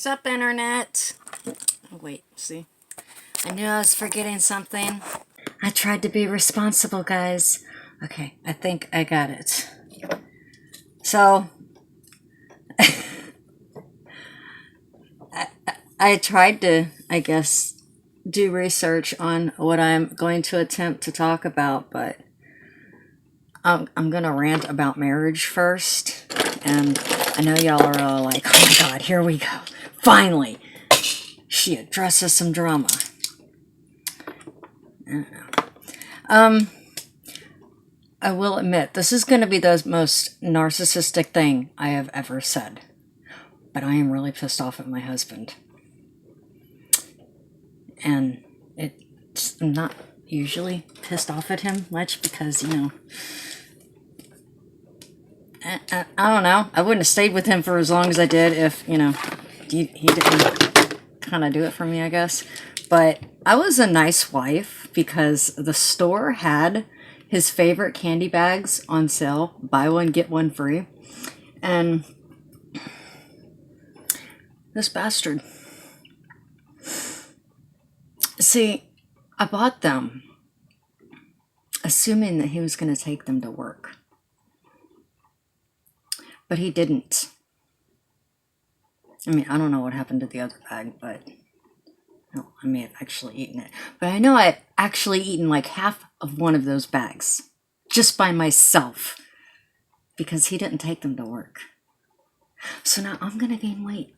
Sup, internet? Oh, wait, see? I knew I was forgetting something. I tried to be responsible, guys. Okay, I think I got it. So, I tried to, I guess, do research on what I'm going to attempt to talk about, but I'm going to rant about marriage first. And I know y'all are all like, oh my god, here we go. Finally! She addresses some drama. I will admit, this is going to be the most narcissistic thing I have ever said. But I am really pissed off at my husband. And I'm not usually pissed off at him much because, you know, I don't know. I wouldn't have stayed with him for as long as I did if, you know, he didn't kind of do it for me, I guess. But I was a nice wife because the store had his favorite candy bags on sale. Buy one, get one free. And this bastard. See, I bought them assuming that he was going to take them to work. But he didn't. I mean, I don't know what happened to the other bag, but no, I may have actually eaten it. But I know I've actually eaten like half of one of those bags just by myself because he didn't take them to work. So now I'm going to gain weight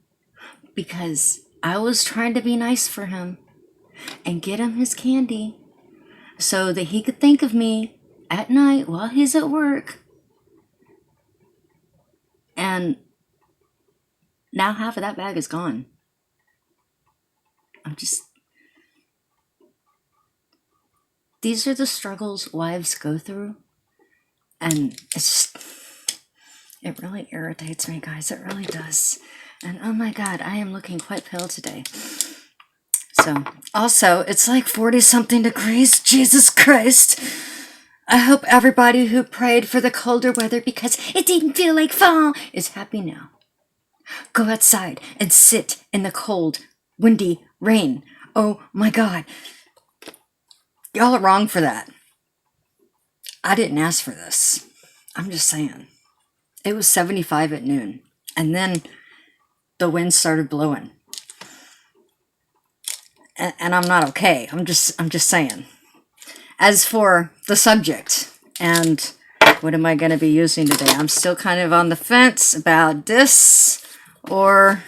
because I was trying to be nice for him and get him his candy so that he could think of me at night while he's at work. And now half of that bag is gone. These are the struggles wives go through. And it really irritates me, guys. It really does. And oh my god, I am looking quite pale today. So, also, it's like 40-something degrees. Jesus Christ. I hope everybody who prayed for the colder weather because it didn't feel like fall is happy now. Go outside and sit in the cold, windy rain. Oh my god. Y'all are wrong for that. I didn't ask for this. I'm just saying. It was 75 at noon. And then the wind started blowing. And I'm not okay. I'm just saying. As for the subject and what am I going to be using today, I'm still kind of on the fence about this or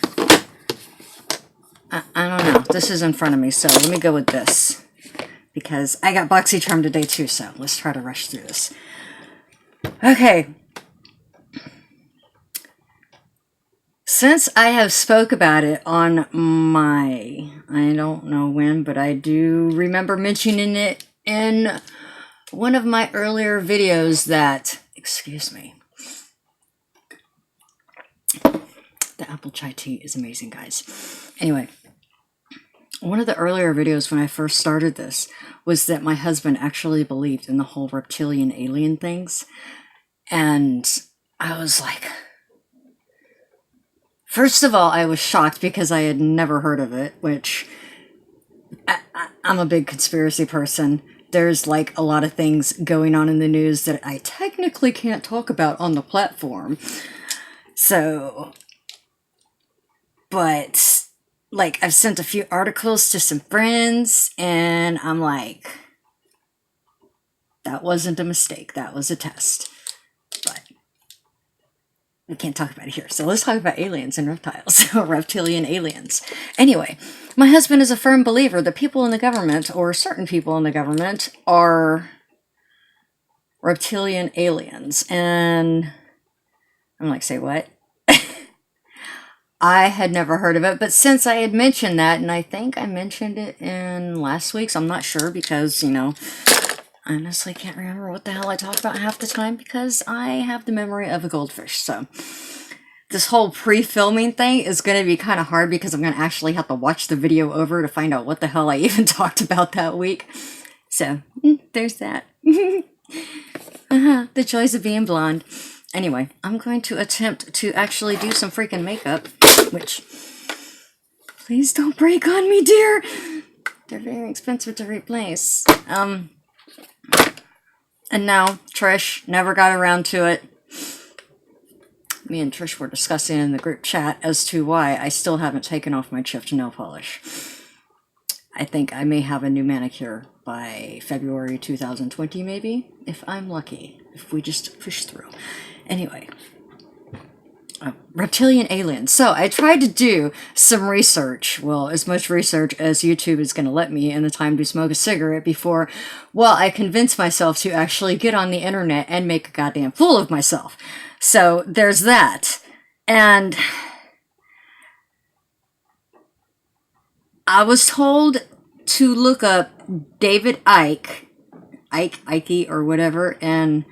I don't know. This is in front of me, so let me go with this because I got BoxyCharm today too, so let's try to rush through this. Okay. Since I have spoke about it on my, I don't know when, but I do remember mentioning it in one of my earlier videos that, excuse me, the apple chai tea is amazing, guys. Anyway, one of the earlier videos when I first started this was that my husband actually believed in the whole reptilian alien things. And I was like, first of all, I was shocked because I had never heard of it, which I'm a big conspiracy person. There's like a lot of things going on in the news that I technically can't talk about on the platform. So, but like I've sent a few articles to some friends and I'm like, that wasn't a mistake. That was a test. But we can't talk about it here. So let's talk about aliens and reptiles, or reptilian aliens. Anyway, my husband is a firm believer that people in the government, or certain people in the government, are reptilian aliens. And I'm like, say what? I had never heard of it, but since I had mentioned that, and I think I mentioned it in last week's, I'm not sure because, you know, I honestly can't remember what the hell I talk about half the time because I have the memory of a goldfish. So this whole pre-filming thing is going to be kind of hard because I'm going to actually have to watch the video over to find out what the hell I even talked about that week. So there's that. The joys of being blonde. Anyway, I'm going to attempt to actually do some freaking makeup, which Please don't break on me, dear. They're very expensive to replace. And no, Trish, never got around to it. Me and Trish were discussing in the group chat as to why I still haven't taken off my chipped nail polish. I think I may have a new manicure by February 2020, maybe, if I'm lucky, if we just push through. Anyway, reptilian aliens. So I tried to do some research, well, as much research as YouTube is going to let me in the time to smoke a cigarette before, well, I convinced myself to actually get on the internet and make a goddamn fool of myself. So there's that. And I was told to look up David Icke, or whatever, and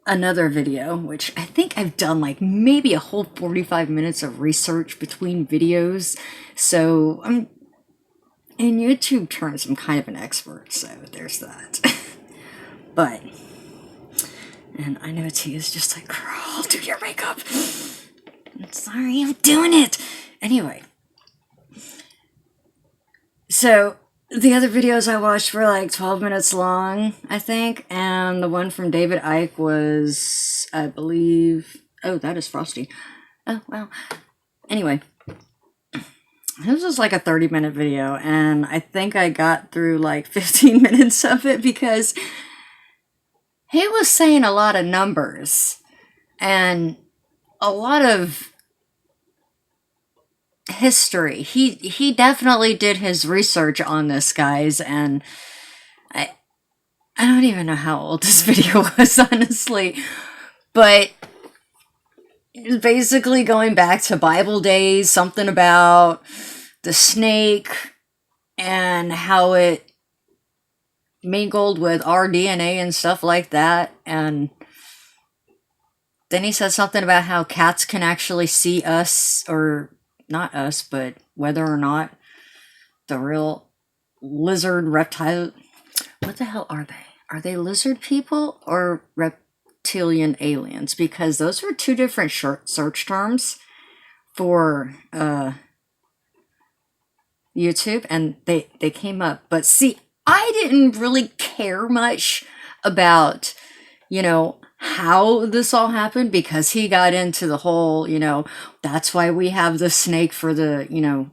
another video, which I think I've done like maybe a whole 45 minutes of research between videos. So in YouTube terms, I'm kind of an expert, so there's that. But, and I know T is just like, girl, do your makeup. I'm sorry, I'm doing it. Anyway. So, the other videos I watched were like 12 minutes long, I think, and the one from David Icke was, I believe, oh, that is Frosty. Oh, wow. Anyway, this was like a 30-minute video, and I think I got through like 15 minutes of it because he was saying a lot of numbers and a lot of history. He definitely did his research on this, guys, and I don't even know how old this video was, honestly, but it's basically going back to Bible days, something about the snake and how it mingled with our DNA and stuff like that. And then he said something about how cats can actually see us, or not us, but whether or not the real lizard reptile, what the hell are they? Are they lizard people or reptilian aliens? Because those were two different search terms for YouTube, and they came up. But see, I didn't really care much about, you know, how this all happened, because he got into the whole, you know, that's why we have the snake for the, you know,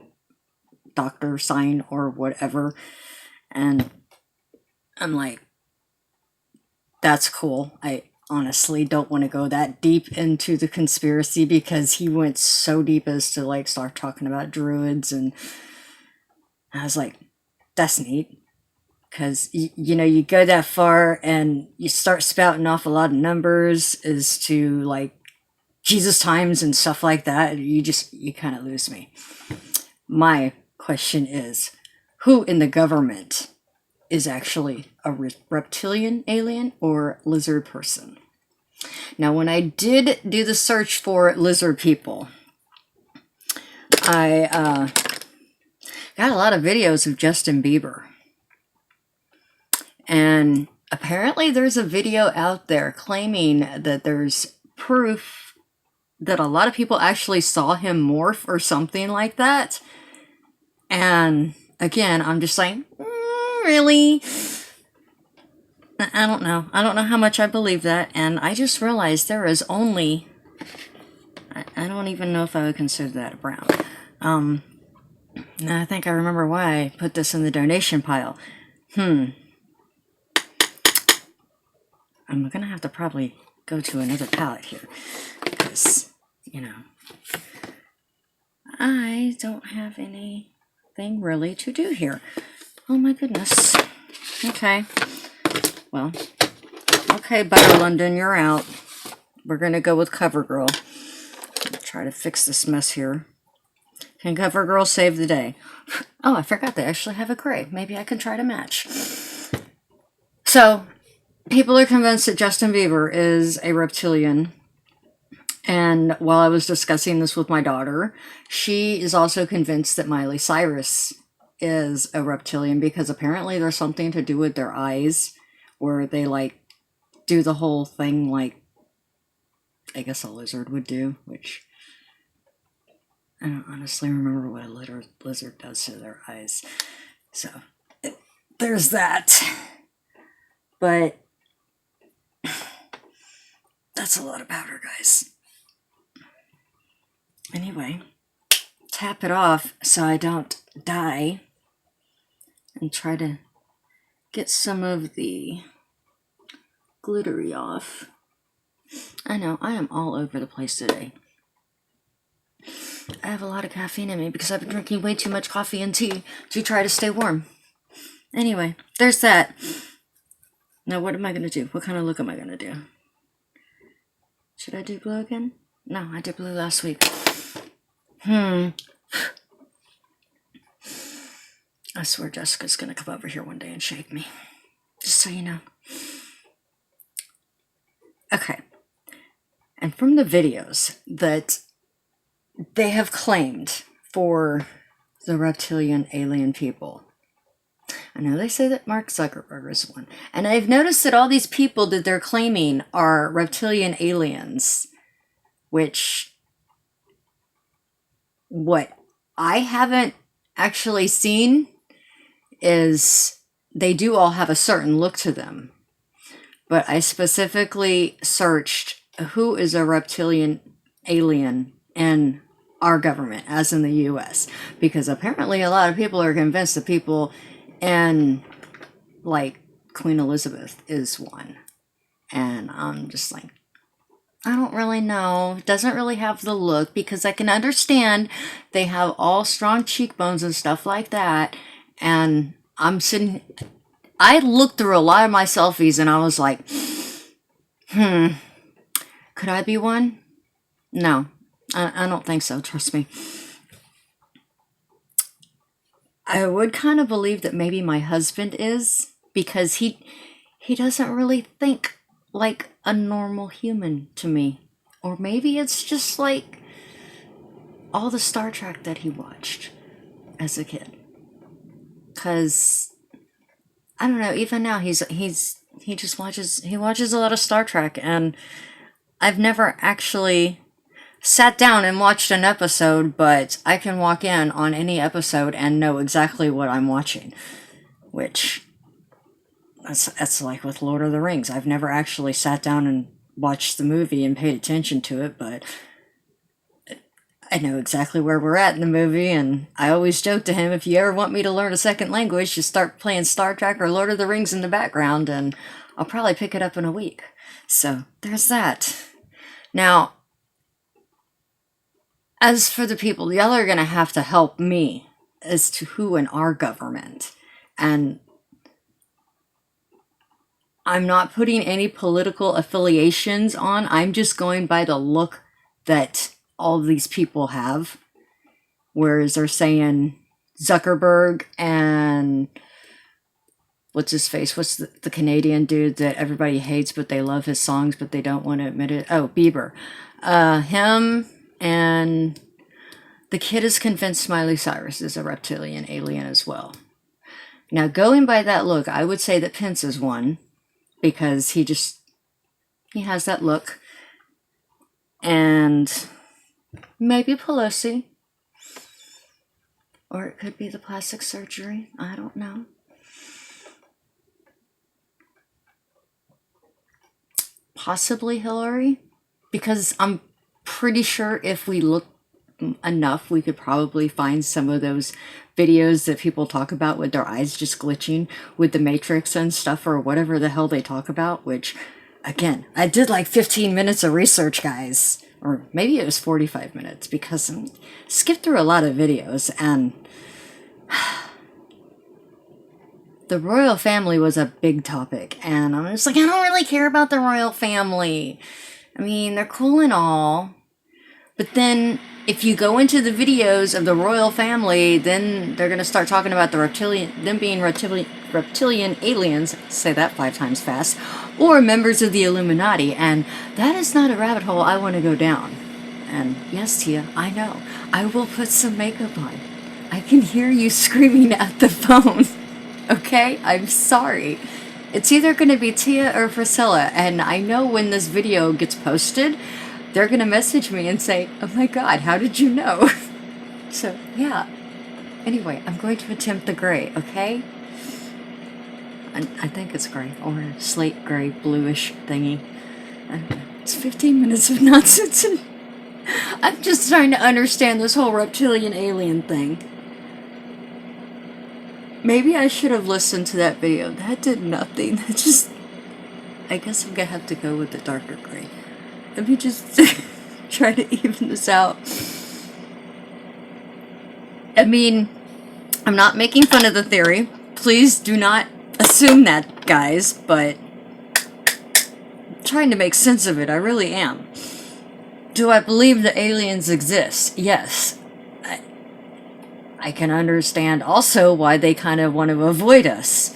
doctor sign or whatever. And I'm like, that's cool. I honestly don't want to go that deep into the conspiracy, because he went so deep as to like start talking about druids, and I was like, that's neat. Because, you know, you go that far and you start spouting off a lot of numbers as to, like, Jesus times and stuff like that. You kind of lose me. My question is, who in the government is actually a reptilian alien or lizard person? Now, when I did do the search for lizard people, I got a lot of videos of Justin Bieber. And apparently there's a video out there claiming that there's proof that a lot of people actually saw him morph or something like that. And again, I'm just like, really? I don't know. I don't know how much I believe that. And I just realized there is only, I don't even know if I would consider that a brown. I think I remember why I put this in the donation pile. I'm gonna have to probably go to another palette here, because, you know, I don't have anything really to do here. Oh my goodness. Okay. Well, okay, Butter London, you're out. We're gonna go with CoverGirl. Try to fix this mess here. Can CoverGirl save the day? Oh, I forgot they actually have a gray. Maybe I can try to match. So, people are convinced that Justin Bieber is a reptilian. And while I was discussing this with my daughter, she is also convinced that Miley Cyrus is a reptilian, because apparently there's something to do with their eyes, where they like do the whole thing like I guess a lizard would do, which I don't honestly remember what a lizard does to their eyes. So, there's that. But that's a lot of powder, guys. Anyway, tap it off so I don't die. And try to get some of the glittery off. I know, I am all over the place today. I have a lot of caffeine in me because I've been drinking way too much coffee and tea to try to stay warm. Anyway, there's that. Now what am I going to do? What kind of look am I going to do? Should I do blue again? No, I did blue last week. I swear Jessica's going to come over here one day and shake me. Just so you know. Okay. And from the videos that they have claimed for the reptilian alien people, I know they say that Mark Zuckerberg is one. And I've noticed that all these people that they're claiming are reptilian aliens, which what I haven't actually seen is they do all have a certain look to them. But I specifically searched who is a reptilian alien in our government, as in the US, because apparently a lot of people are convinced that people in, like, Queen Elizabeth is one. And I'm just like, I don't really know. It doesn't really have the look, because I can understand they have all strong cheekbones and stuff like that. And I'm sitting, I looked through a lot of my selfies and I was like, could I be one? No, I don't think so. Trust me. I would kind of believe that maybe my husband is, because he doesn't really think like a normal human to me. Or maybe it's just like all the Star Trek that he watched as a kid. Because I don't know, even now he just watches a lot of Star Trek, and I've never actually sat down and watched an episode, but I can walk in on any episode and know exactly what I'm watching, which that's like with Lord of the Rings. I've never actually sat down and watched the movie and paid attention to it, but I know exactly where we're at in the movie, and I always joke to him, if you ever want me to learn a second language, just start playing Star Trek or Lord of the Rings in the background, and I'll probably pick it up in a week. So, there's that. Now, as for the people, y'all are going to have to help me as to who in our government. And I'm not putting any political affiliations on. I'm just going by the look that all these people have. Whereas they're saying Zuckerberg and what's his face? What's the Canadian dude that everybody hates but they love his songs but they don't want to admit it? Oh, Beiber. Him and the kid is convinced Miley Cyrus is a reptilian alien as well. Now, going by that look, I would say that Pence is one, because he has that look. And maybe Pelosi. Or it could be the plastic surgery. I don't know. Possibly Hillary, because I'm pretty sure if we look enough, we could probably find some of those videos that people talk about with their eyes just glitching with the Matrix and stuff, or whatever the hell they talk about, which, again, I did like 15 minutes of research, guys. Or maybe it was 45 minutes, because I skipped through a lot of videos, and the royal family was a big topic, and I'm just like, I don't really care about the royal family. I mean, they're cool and all, but then if you go into the videos of the royal family, then they're going to start talking about the reptilian aliens, say that 5 times fast, or members of the Illuminati, and that is not a rabbit hole I want to go down. And yes, Tia, I know, I will put some makeup on. I can hear you screaming at the phone. Okay? I'm sorry. It's either going to be Tia or Priscilla, and I know when this video gets posted, they're going to message me and say, oh my god, how did you know? So, yeah. Anyway, I'm going to attempt the gray, okay? I think it's gray, or slate gray, bluish thingy. It's 15 minutes of nonsense, and I'm just trying to understand this whole reptilian alien thing. Maybe I should have listened to that video. That did nothing. That just... I guess I'm gonna have to go with the darker gray. Let me just try to even this out. I mean, I'm not making fun of the theory. Please do not assume that, guys, but I'm trying to make sense of it. I really am. Do I believe that aliens exist? Yes. I can understand also why they kind of want to avoid us.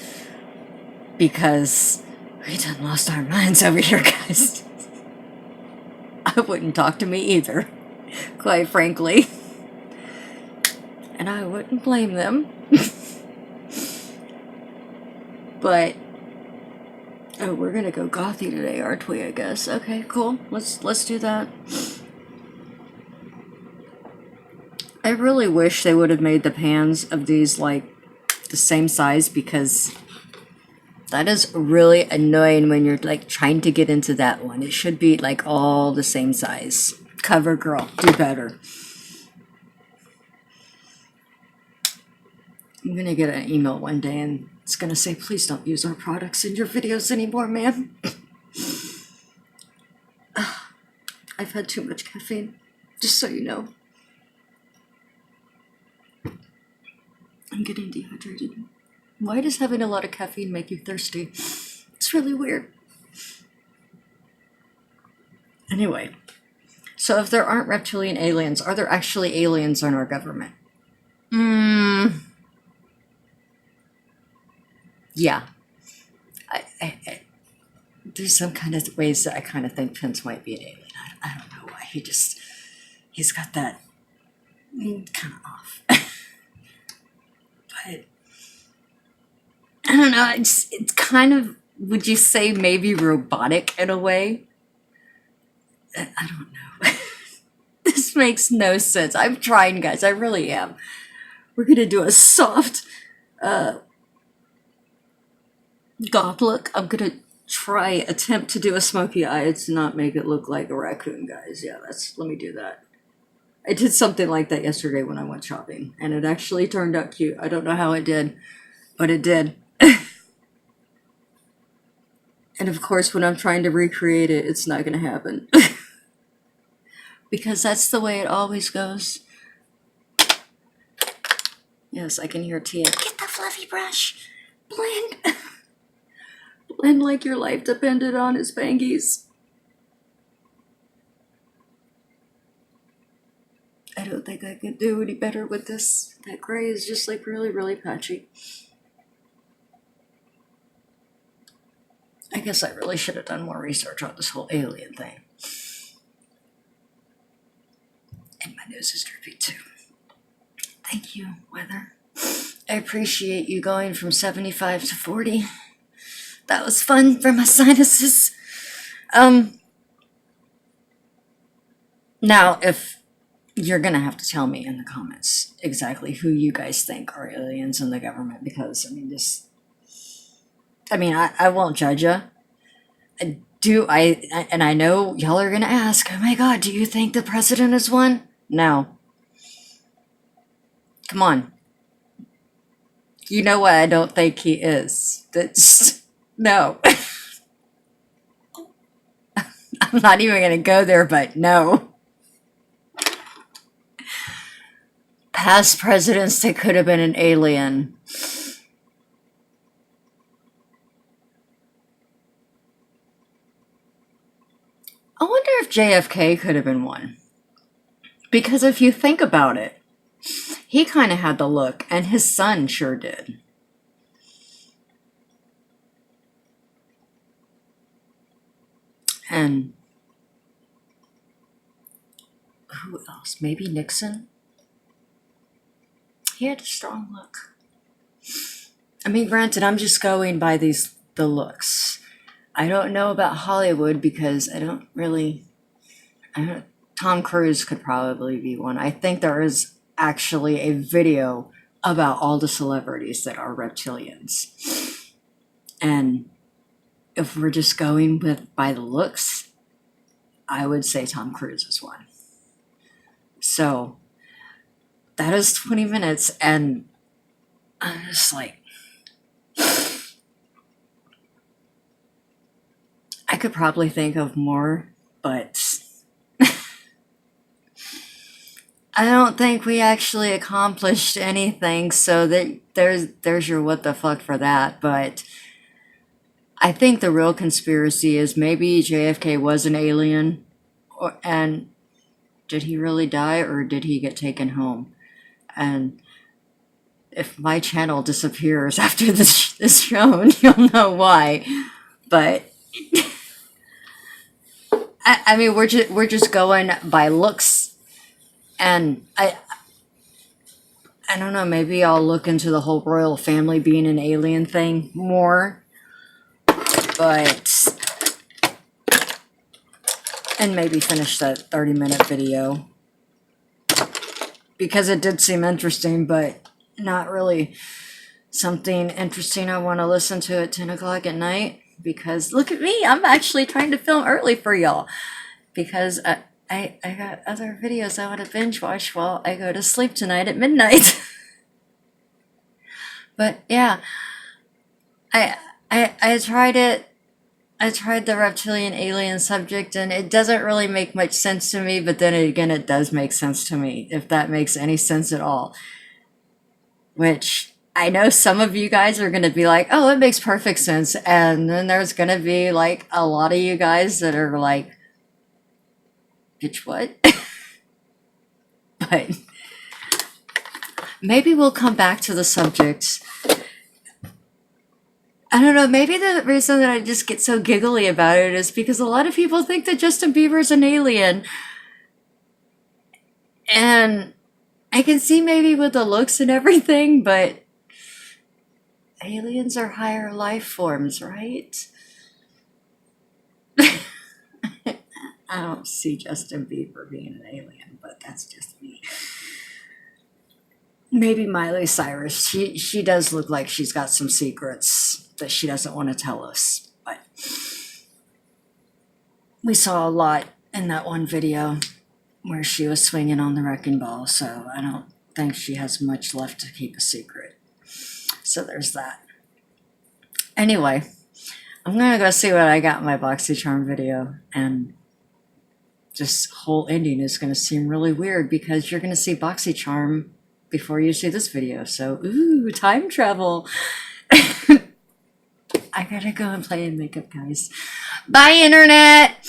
Because we done lost our minds over here, guys. I wouldn't talk to me either, quite frankly. And I wouldn't blame them. But oh, we're gonna go gothy today, aren't we? I guess. Okay, cool. Let's do that. I really wish they would have made the pans of these like the same size, because that is really annoying when you're like trying to get into that one. It should be like all the same size. Cover girl, do better. I'm gonna get an email one day and it's gonna say, please don't use our products in your videos anymore, ma'am. I've had too much caffeine, just so you know. I'm getting dehydrated. Why does having a lot of caffeine make you thirsty? It's really weird. Anyway, so if there aren't reptilian aliens, are there actually aliens in our government? Yeah. There's some kind of ways that I kind of think Pence might be an alien. I don't know why. He's got that kind of off. But I don't know. It's kind of, would you say maybe robotic in a way? I don't know. This makes no sense. I'm trying, guys. I really am. We're gonna do a soft goth look. I'm gonna attempt to do a smoky eye. It's not make it look like a raccoon, guys. Yeah, let me do that. I did something like that yesterday when I went shopping, and it actually turned out cute. I don't know how it did, but it did. And of course, when I'm trying to recreate it, it's not gonna happen. Because that's the way it always goes. Yes, I can hear Tia. Get the fluffy brush. Blend. Blend like your life depended on it, Spangies. I don't think I could do any better with this. That gray is just like really, really patchy. I guess I really should have done more research on this whole alien thing. And my nose is drippy too. Thank you, weather. I appreciate you going from 75 to 40. That was fun for my sinuses. Now, if you're gonna have to tell me in the comments exactly who you guys think are aliens in the government, because I won't judge you. And I know y'all are gonna ask, oh my god, do you think the president is one? No. Come on. You know what I don't think he is. That's no. I'm not even gonna go there, but no. Past presidents that could have been an alien. I wonder if JFK could have been one. Because if you think about it, he kind of had the look, and his son sure did. And who else? Maybe Nixon? He had a strong look. I mean, granted, I'm just going by the looks. I don't know about Hollywood because Tom Cruise could probably be one. I think there is actually a video about all the celebrities that are reptilians. And if we're just going by the looks, I would say Tom Cruise is one. So that is 20 minutes, and I'm just like, I could probably think of more, but I don't think we actually accomplished anything, so that there's your what the fuck for that. But I think the real conspiracy is maybe JFK was an alien, and did he really die, or did he get taken home? And if my channel disappears after this is shown, you'll know why. But I mean, we're just going by looks, and I don't know. Maybe I'll look into the whole royal family being an alien thing more, but and maybe finish that 30-minute video because it did seem interesting, but not really something interesting I want to listen to at 10 o'clock at night. Because look at me, I'm actually trying to film early for y'all because I got other videos I want to binge watch while I go to sleep tonight at midnight. But yeah, I tried it. I tried the reptilian alien subject, and it doesn't really make much sense to me, but then again, it does make sense to me, if that makes any sense at all. Which I know some of you guys are going to be like, oh, it makes perfect sense. And then there's going to be like a lot of you guys that are like, bitch, what? But maybe we'll come back to the subject. I don't know, maybe the reason that I just get so giggly about it is because a lot of people think that Justin Bieber's an alien. And I can see maybe with the looks and everything, but aliens are higher life forms, right? I don't see Justin Bieber being an alien, but that's just me. Maybe Miley Cyrus. She does look like she's got some secrets that she doesn't want to tell us. But we saw a lot in that one video where she was swinging on the wrecking ball, so I don't think she has much left to keep a secret. So there's that. Anyway, I'm gonna go see what I got in my BoxyCharm video, and this whole ending is gonna seem really weird because you're gonna see BoxyCharm before you see this video. So, ooh, time travel. I gotta go and play in makeup, guys. Bye, internet!